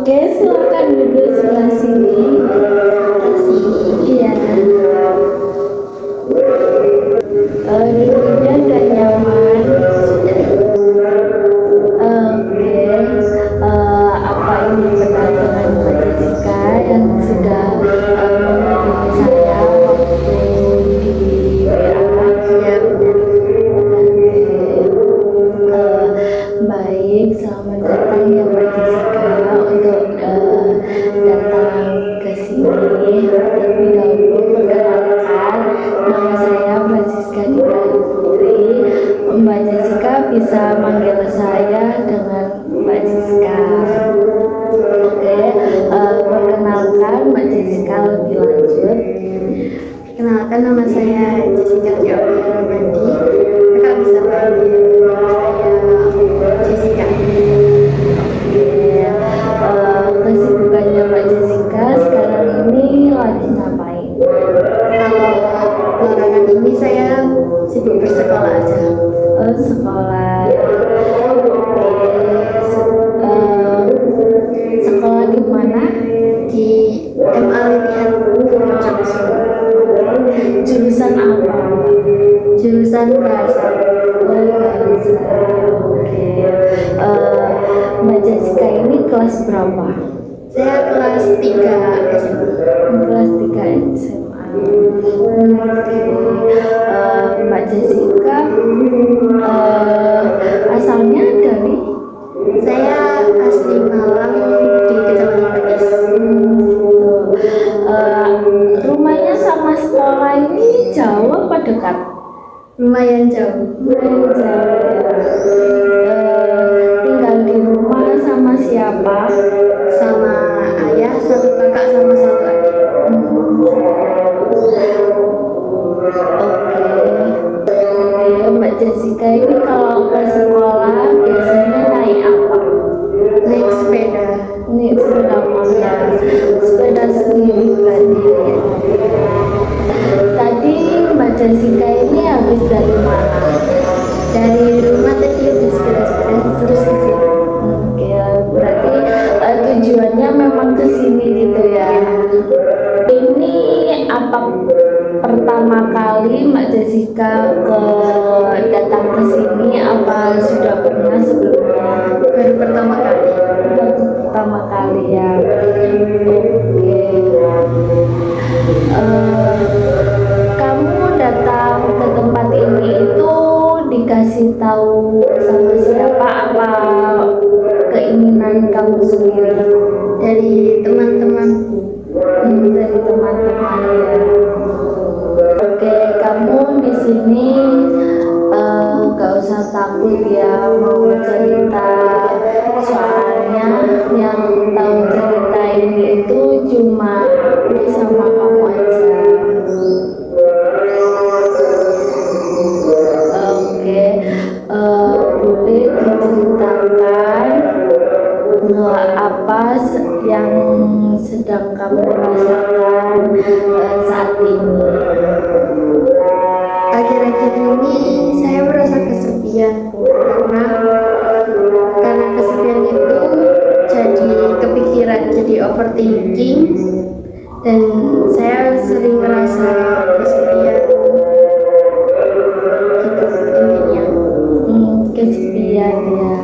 Oke, silakan duduk sebelah sini. Iya. Duduknya udah nyaman. Oke. Apa ini benar dengan Mbak Jessica yang sudah menghubungi saya waktu di WA? Ya, baik, selamat datang ya Mbak Jessica untuk datang ke sini. Terlebih dahulu perkenalkan, nama saya Francisca Dita Putri. Mbak Jessica bisa manggil saya dengan Mbak Jessica. Oke, perkenalkan Mbak Jessica lebih lanjut. Kenalkan, nama saya Jessica Tiawati Romandi. Kakak bisa panggil saya Jessica. Kesibukannya Mbak Jessica sekarang ini lagi ngapain? Kalau belakangan ini saya sibuk bersekolah aja. Sekolah. Sekolah di mana? Di MA Lilian Johnson. Jurusan apa? Jurusan bahasa. Bahasa. Oke. Mbak Jessica ini kelas berapa? Saya kelas 3 SMA. Kelas 3 SMA. Mbak Jessica asalnya dari? Saya asli Malang di Kecamatan Pakis. Rumahnya sama sekolah ini jauh apa dekat? Lumayan jauh. Lumayan jauh. Tinggal di rumah sama siapa? Sama ayah, satu kakak sama satu adik. Oke, Mbak Jessica ini kalau ke sekolah biasanya naik apa? Naik sepeda. Naik sepeda motor, sepeda sendiri berarti. Tadi Mbak Jessica ini habis dari mana? Dari rumah tadi habis sepeda-sepeda terus ke sini. Oke, berarti tujuannya memang ke sini gitu ya. Ini apa pertama kali Mbak Jessica datang ke sini, apa sudah pernah sebelumnya? Baru pertama kali. Baru pertama kali ya. Oke. Kamu datang ke tempat ini itu dikasih tahu sama siapa, apa keinginan kamu sendiri? Dari teman-temanku. Dari teman-teman ya. Oke, kamu di sini gak usah takut ya mau cerita, soalnya yang tahu cerita ini itu cuma aku sama kamu aja. Oke, boleh diceritakan apa yang sedang kamu rasakan saat ini? Akhir-akhir ini saya merasa kesepian karena kesepian itu jadi kepikiran, jadi overthinking, dan saya sering merasa kesepian gitu intinya. Kesepian ya.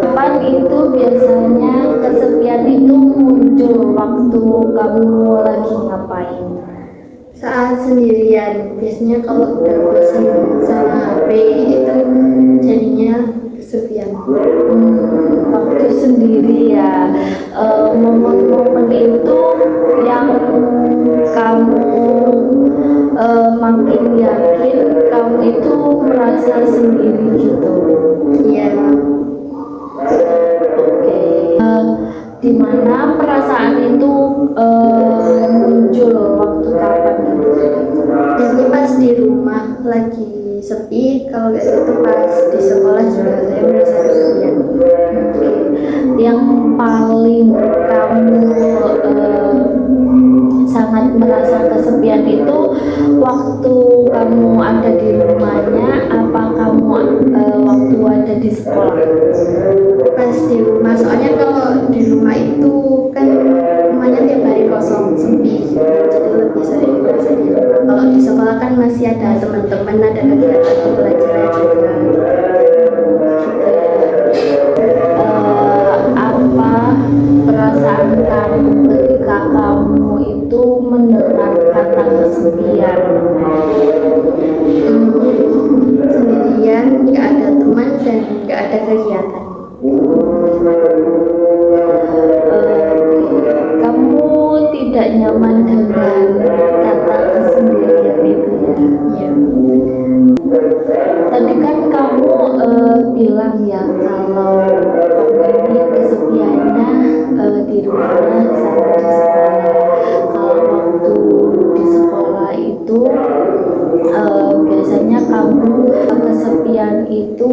Kapan itu biasanya kesepian itu muncul, waktu kamu lagi ngapain? Saat sendirian, biasanya kalau udah bosan sama HP itu jadinya kesepian. Waktu sendiri ya. Momen-momen itu yang kamu makin yakin kamu itu merasa sendiri gitu. Iya. Oke. Di mana perasaan itu muncul waktu kapan? Biasanya pas di rumah lagi sepi, kalau nggak itu pas di sekolah juga saya merasa kesepian. Yang paling kamu sangat merasa kesepian itu waktu kamu ada di rumahnya, apa kamu waktu ada di sekolah? Pas di rumah, soalnya kalau di rumah itu kan rumahnya tiap hari kosong, sepi gitu. Jadi lebih sering rasanya. Kalau di sekolah kan masih ada teman-teman, ada kegiatan belajar juga. Apa perasaan kamu ketika kamu itu mendengar kata kesepian? Sendirian, nggak ada teman dan nggak ada kegiatan. Kamu tidak nyaman dengan kata kesendirian itu ya? Ya, Tadi kan kamu bilang ya kalau kamu ini kesepiannya di rumah sama di sekolah. Kalau waktu di sekolah itu biasanya kamu kesepian itu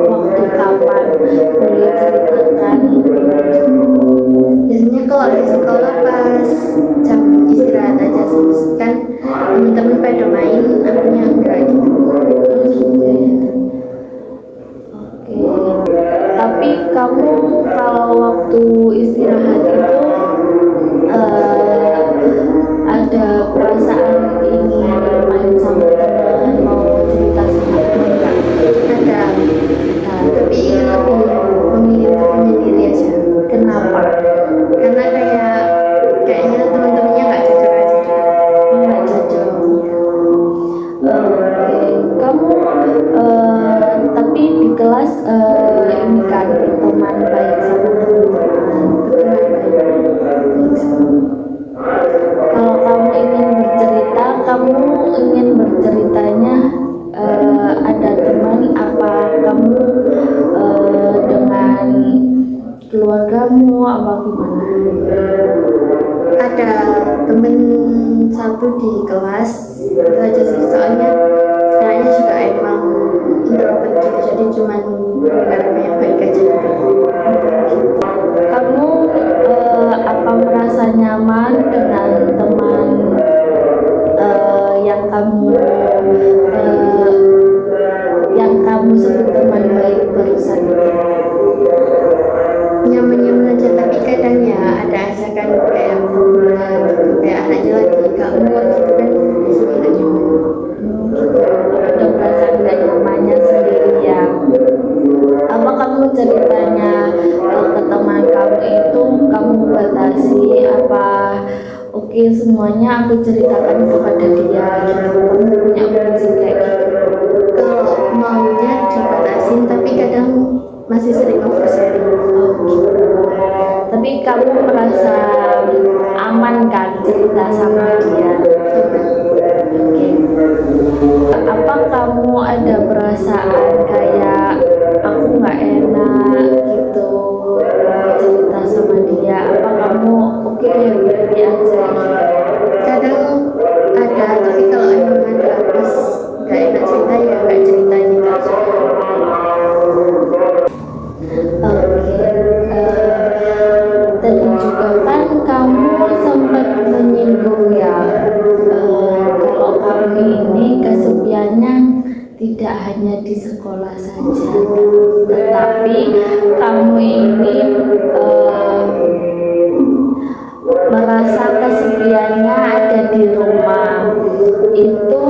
waktu kapan? Boleh ceritakan? biasanya kalau di sekolah pas jam istirahat aja sih, kan teman-teman pada main, akunya enggak gitu. Oke. Tapi kamu kalau waktu istirahat itu ada perasaan ingin main sama teman, mau cerita sama teman nggak? Ada, tapi lebih memilih untuk menyendiri aja. Kenapa? Karena kayaknya teman-temannya nggak cocok aja. Nggak cocok. Oke. Kamu tapi di kelas ini kan berteman baik sama teman-teman. Kalau kamu ingin bercerita, kamu ingin berceritanya ada teman apa kamu dengan keluargamu apa gimana? Ada temen satu di kelas, itu aja sih, soalnya kayaknya juga emang introvert gitu, jadi cuman beberapa yang baik aja. Kamu apa merasa nyaman dengan teman yang kamu sebut teman baik barusan? Nyaman-nyaman aja, tapi kadang ya ada aja kan kayak hubungan gitu, kayak anaknya lagi gak mood gitu kan, biasanya gak nyaman. Ada perasaan gak nyamannya sendiri ya? Apa kamu ceritanya ke teman kamu itu kamu batasi apa? Oke, semuanya aku ceritakan kepada dia gitu. Kamu punya prinsip kayak gitu? Kalau maunya dibatasin, tapi kadang masih sering oversharing. Oh, gitu. Tapi kamu merasa aman kan cerita sama dia? Oke. Apa kamu ada perasaan kayak aku nggak enak gitu cerita sama dia? Apa kamu oke happy aja gitu? Kadang ada, tapi kalau emang ada pas gak enak cerita ya gak cerita gitu aja. Oke. Tadi juga kan kamu sempat menyinggung ya kalau kamu ini kesepiannya tidak hanya di sekolah saja, tetapi kamu ini merasa kesepiannya ada di rumah. Itu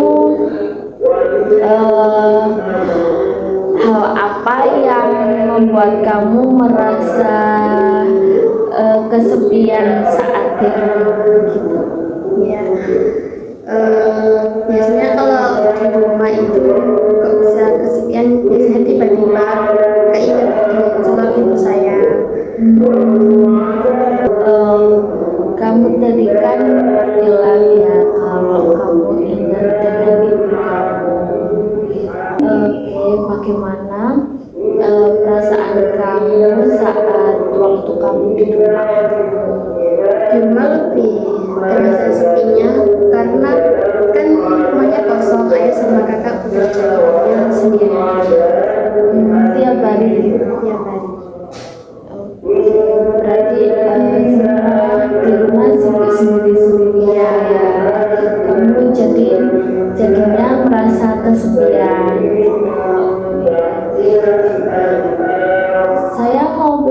hal apa yang membuat kamu merasa kesepian saat di rumah gitu? Ya, biasanya kalau di rumah itu kok bisa kesepian, biasanya tiba-tiba keinget dengan sosok ibu saya. Kamu tadi kan bilang ya kalau kamu ingat dengan ibu kamu. Oke, bagaimana perasaan kamu saat waktu kamu di rumah? Di rumah lebih terasa sepinya karena kan rumahnya kosong, ayah sama kakak bekerjanya sendiri. Tiap hari. Tiap hari. Oke, berarti semua di rumah sendiri-sendiri ya. Kamu jadinya merasa kesepian.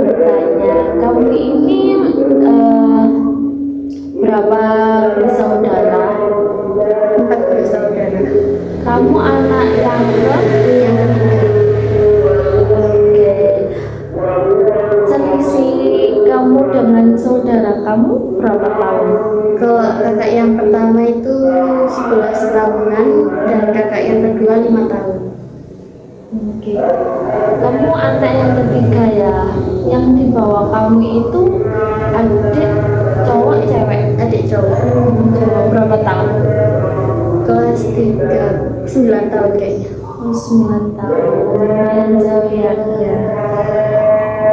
bertanya, kamu ini berapa bersaudara? 4 bersaudara. Kamu anak yang Yang ketiga. Oke. Selisih kamu dengan saudara kamu berapa tahun? Kalau kakak yang pertama itu 11 tahunan dan kakak yang kedua 5 tahun. Oke. Kamu anak yang ketiga ya. Yang di bawah kamu itu adik cowok cewek? Adik cowok. Cowok berapa tahun? Kelas 3, 9 tahun kayaknya. 9 tahun. Lumayan jauh ya.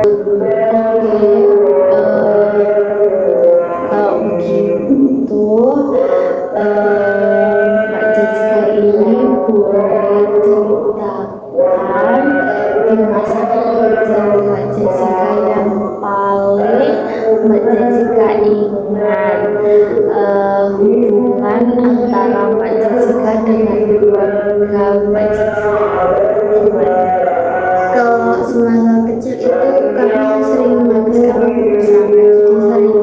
Oke. Kalau begitu, Mbak Jessica ini boleh ceritakan di masa kecil Mbak Jessica yang paling Mbak Jessica ingat, hubungan antara Mbak Jessica dengan keluarga Mbak Jessica. Gimana? Kalau semasa kecil itu karena sering menghabiskan waktu bersama, jadi sering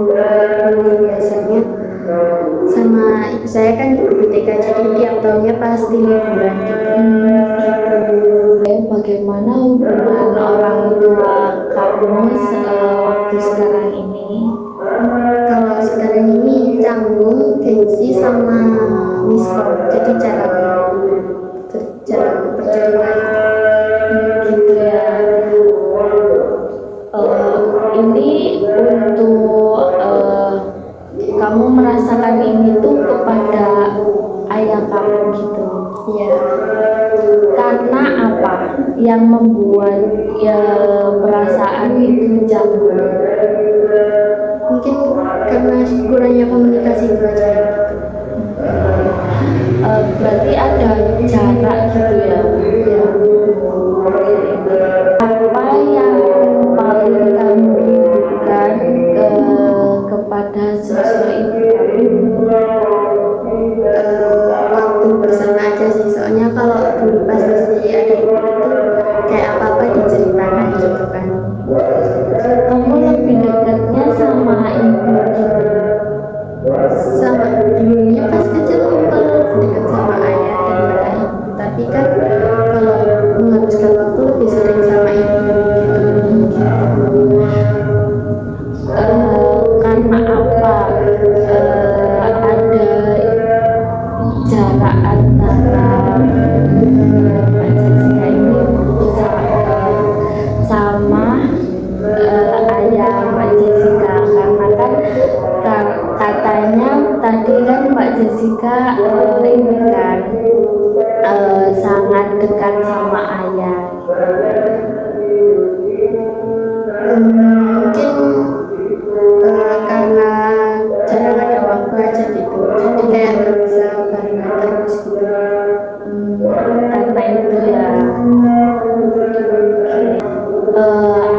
biasanya sama ibu saya kan guru TK, jadi tiap tahunnya pasti liburan gitu. Bagaimana hubungan orang tua kamu waktu sekarang ini? Kalau sekarang ini canggung, gengsi sama miskom, jadi jarang bercerita Gitu ya. Ini untuk kamu merasakan ini tuh kepada ayah kamu gitu. ya. Karena apa yang membuat ya perasaan itu canggung? Mungkin karena kurangnya komunikasi itu aja gitu. Berarti ada jarak gitu ya. Apa yang paling kamu rindukan kepada sosok ibu kamu? Waktu bersama aja sih, soalnya kalau dulu pas masih ada ibu itu kayak apa-apa diceritakan gitu kan. Kamu lebih dekatnya sama ibu gitu. Sama dulunya pas kecil dekat sama ayah daripada ibu, tapi kan kalau menghabiskan waktu lebih sering sama ibu gitu. Karena apa ada jarak antara Mbak Jessica ini sama ayah Mbak Jessica, karena kan katanya tadi kan Mbak Jessica ini kan sangat dekat sama ayah. Mungkin karena jarang ada waktu aja gitu, jadi kayak nggak bisa barengan terus gitu. Karena itu ya.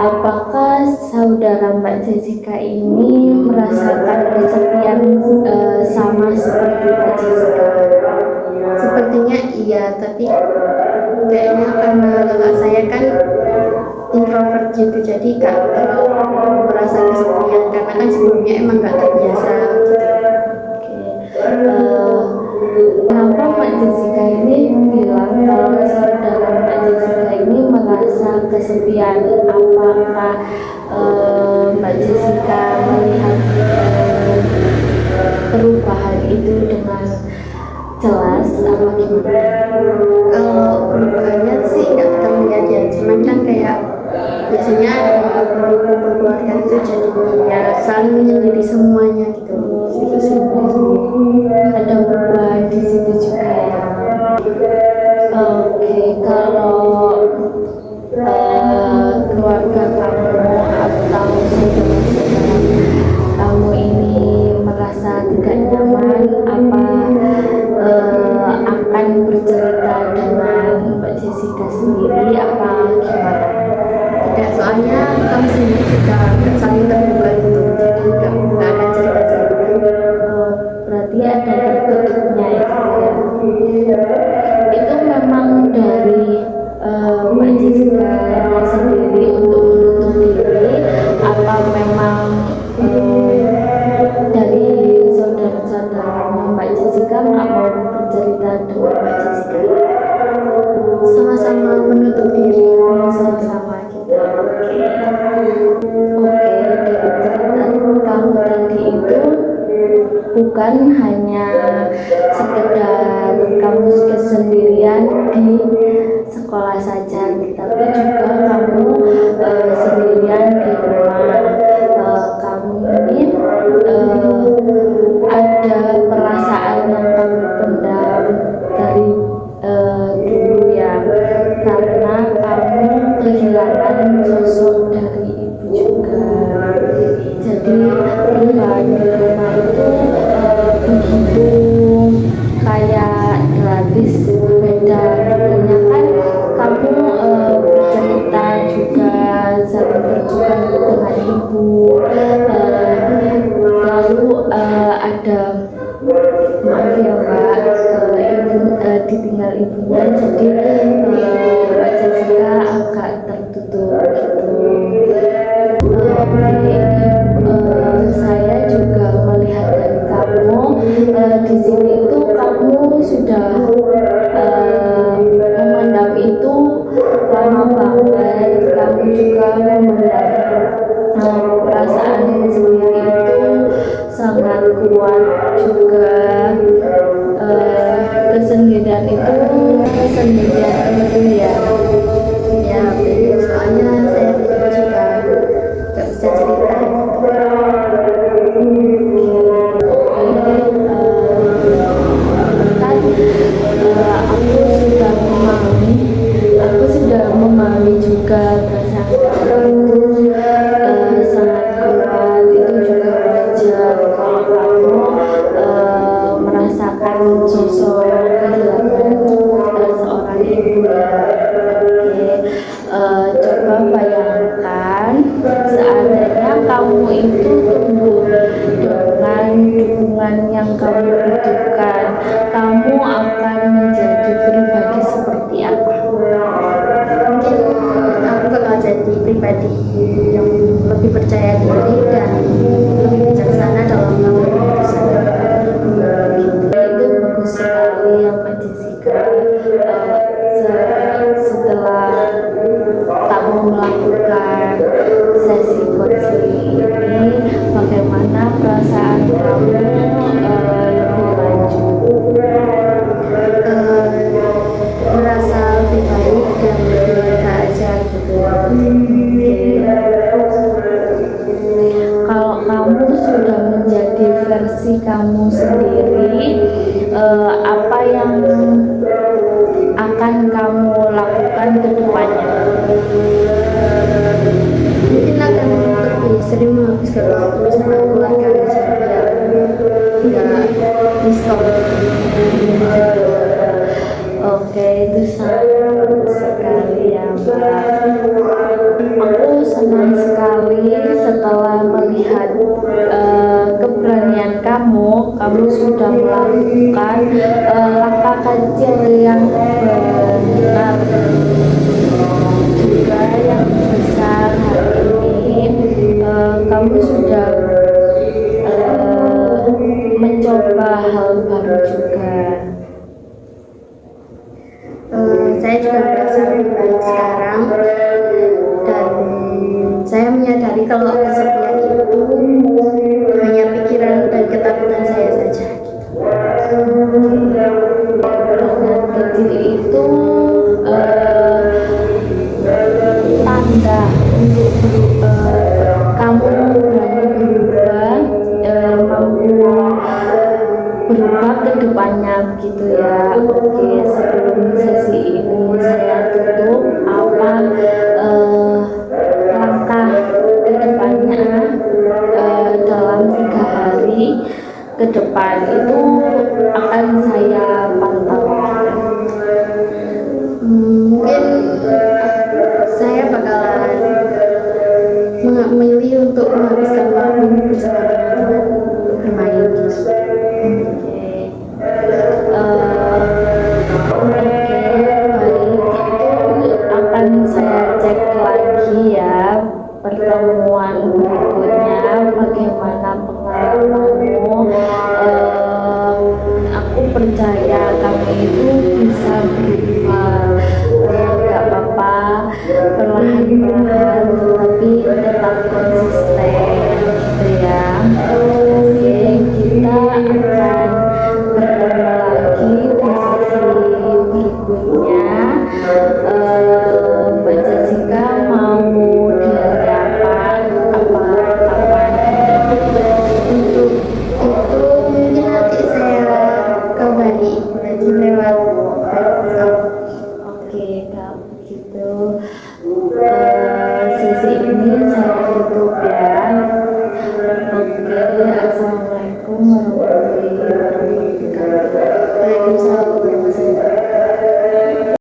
Apakah saudara Mbak Jessica ini merasakan kesepian sama seperti Mbak Jessica? Sepertinya iya, tapi kayaknya karena kakak saya kan introvert gitu, jadi gak terlalu merasa kesepian karena kan sebelumnya emang gak terbiasa gitu. Kenapa Mbak Jessica ini bilang kalau saudara Mbak Jessica ini merasa kesepian? Apakah Mbak Jessica melihat perubahan itu dengan jelas apa gimana? Kalau perubahannya sih nggak terlihat ya, cuman kan kayak biasanya ada kumpul keluarga itu jadi ya saling menyendiri semuanya gitu. Itu sih. Ada perubahan di situ juga ya. Oke, kalau keluarga kamu atau saudara-saudara kamu ini merasa tidak nyaman, apa akan bercerita dengan Mbak Jessica sendiri apa gimana? Tidak, soalnya kami sendiri juga saling terbuka gitu, jadi nggak akan cerita bukan hanya sekedar kamu kesendirian di sekolah saja, tapi juga kamu sendirian di rumah. Kamu ini ada perasaan yang kamu pendam dari dulu ya, karena kamu kehilangan sosok dari ibu juga. Jadi perubahan di rumah itu begitu kayak gratis, beda. Dulunya kan kamu bercerita juga, saling bertukar dengan ibu, lalu ada, maaf ya Mbak, ditinggal ibunya, jadi Jessica agak tertutup gitu. Saya juga melihat dari kamu di sini itu kamu sudah memendam itu lama banget. Kamu juga memendam perasaan sendiri itu sangat kuat juga. Kesendirian itu ya. Ya, soalnya saya juga nggak bisa cerita. Aku sudah memahami juga perasaan itu sangat kuat. Itu juga belajar kalau kamu merasakan sosok kehilangan seorang ibu ya. Coba bayangkan seandainya kamu itu tumbuh dengan dukungan yang kamu butuhkan, kamu akan menjadi pribadi seperti apa? Mungkin aku bakal jadi pribadi yang lebih percaya diri dan lebih bijaksana dalam mengambil keputusan. Itu bagus sekali ya Mbak Jessica. Setelah kamu melakukan sesi counseling ini, bagaimana perasaan kamu lebih lanjut? Merasa lebih baik dan lebih lega aja gitu. Kalau kamu sudah menjadi versi kamu sendiri, apa yang akan kamu lakukan ke depannya? Mungkin akan lebih sering menghabiskan waktu bersama keluarga aja biar nggak di-stop. Oke, itu sangat bagus sekali ya Mbak. Aku senang sekali setelah melihat keberanian kamu. Kamu sudah melakukan langkah kecil yang benar, juga yang besar. Hari ini kamu sudah mencoba hal baru juga. Saya juga merasa lebih baik sekarang dan saya menyadari kalau kesepian itu hanya pikiran dan ketakutan saya saja. Dengan kecil itu tanda untuk kamu berani berubah, mampu berubah ke depannya begitu ya. Oke, sebelum sesi ini saya tutup, apa langkah ke depannya dalam 3 hari ke depan itu akan saya pantau? Mungkin saya bakalan memilih untuk menghabiskan waktu bersama teman-teman bermain gitu. Baik, itu akan saya cek lagi ya pertemuan berikutnya bagaimana pengalamanmu. Aku percaya kamu itu bisa berubah. Gak apa-apa, perlahan-lahan tetapi tetap konsisten gitu ya. Oke, kita akan warahmatullahi wabarakatuh.